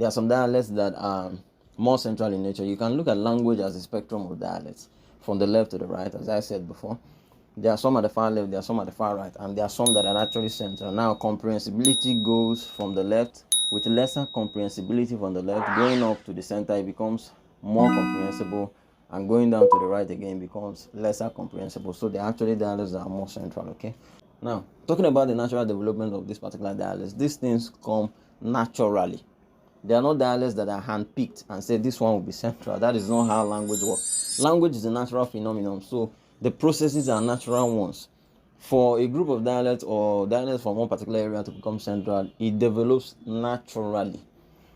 There are some dialects that are more central in nature. You can look at language as a spectrum of dialects from the left to the right, as I said before. There are some at the far left, there are some at the far right, and there are some that are actually central. Now, comprehensibility goes from the left, with lesser comprehensibility from the left. Going up to the center, it becomes more comprehensible, and going down to the right again becomes lesser comprehensible. So they're actually dialects that are more central, okay? Now, talking about the natural development of this particular dialects, these things come naturally. They are not dialects that are handpicked and say this one will be central. That is not how language works. Language is a natural phenomenon, so the processes are natural ones. For a group of dialects or dialects from one particular area to become central, it develops naturally.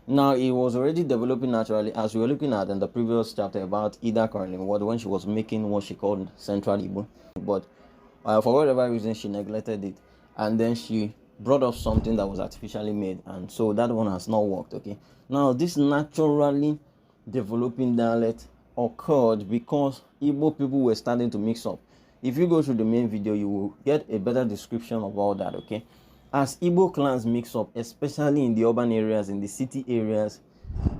Now, it was already developing naturally, as we were looking at in the previous chapter about Ida Carlin, when she was making what she called Central Igbo. But for whatever reason, she neglected it, and then she brought up something that was artificially made, and so that one has not worked. Okay, now this naturally developing dialect occurred because Igbo people were starting to mix up. If you go through the main video, you will get a better description of all that. Okay, as Igbo clans mix up, especially in the urban areas, in the city areas,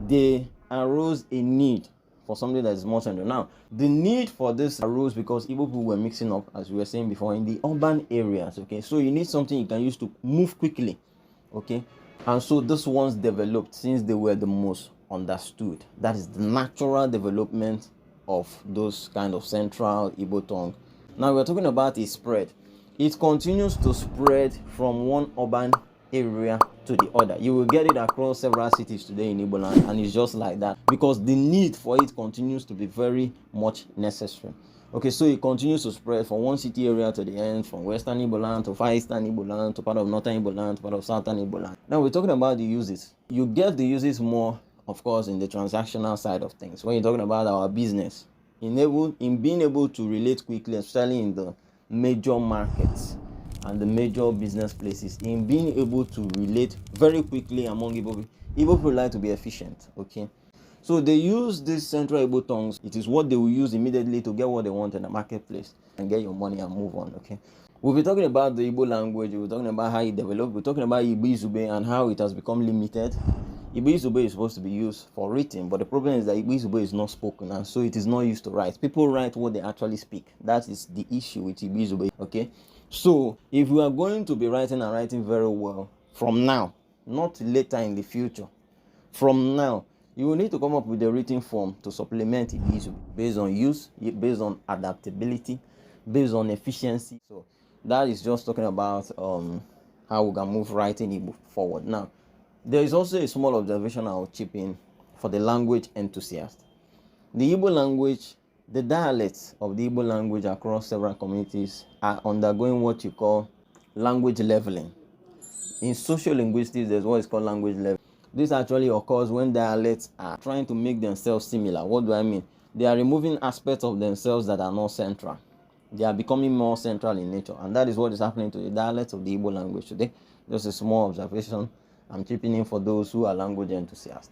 they arose a need for something that is more central. Now, the need for this arose because Igbo people were mixing up, as we were saying before, in the urban areas. Okay, so you need something you can use to move quickly. Okay, and so this ones developed since they were the most understood. That is the natural development of those kind of central Igbo tongue. Now we're talking about its spread. It continues to spread from one urban area to the other. You will get it across several cities today in Igbo land, and it's just like that because the need for it continues to be very much necessary. Okay, so it continues to spread from one city area to the end, from western Igbo land to far eastern Igbo land to part of northern Igbo land to part of southern Igbo land. Now we're talking about the uses. You get the uses more, of course, in the transactional side of things. When you're talking about our business, in being able to relate quickly, especially in the major markets and the major business places, in being able to relate very quickly among Igbo people like to be efficient. Okay, so they use these central Igbo tongues. It is what they will use immediately to get what they want in the marketplace and get your money and move on. Okay, we'll be talking about the Igbo language. We're talking about how it developed. We're talking about Igbo Izube and how it has become limited. Igbo Izube is supposed to be used for written, but the problem is that Igbo Izube is not spoken, and so it is not used to write. People write what they actually speak. That is the issue with Igbo Izube. Okay, so if we are going to be writing and writing very well from now, not later in the future, from now, you will need to come up with a written form to supplement Igbo Izube based on use, based on adaptability, based on efficiency. So that is just talking about how we can move writing Igbo forward. Now, there is also a small observation I'll chip in for the language enthusiast. The Igbo language, the dialects of the Igbo language across several communities are undergoing what you call language leveling. In sociolinguistics, there's what is called language leveling. This actually occurs when dialects are trying to make themselves similar. What do I mean? They are removing aspects of themselves that are not central. They are becoming more central in nature, and that is what is happening to the dialects of the Igbo language today. Just a small observation I'm chipping in for those who are language enthusiasts.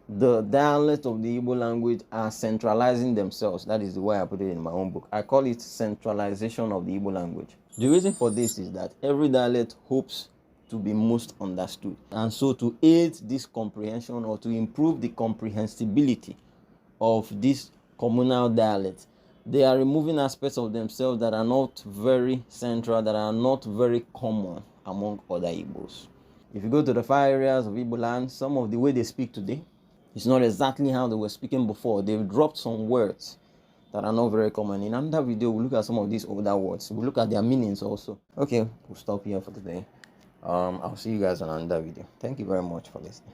The dialects of the Igbo language are centralizing themselves. That is the way I put it in my own book. I call it centralization of the Igbo language. The reason for this is that every dialect hopes to be most understood. And so to aid this comprehension or to improve the comprehensibility of this communal dialect, they are removing aspects of themselves that are not very central, that are not very common among other Igbos. If you go to the far areas of Igbo land, some of the way they speak today is not exactly how they were speaking before. They've dropped some words that are not very common. In another video, we'll look at some of these older words. We'll look at their meanings also. Okay, we'll stop here for today. I'll see you guys on another video. Thank you very much for listening.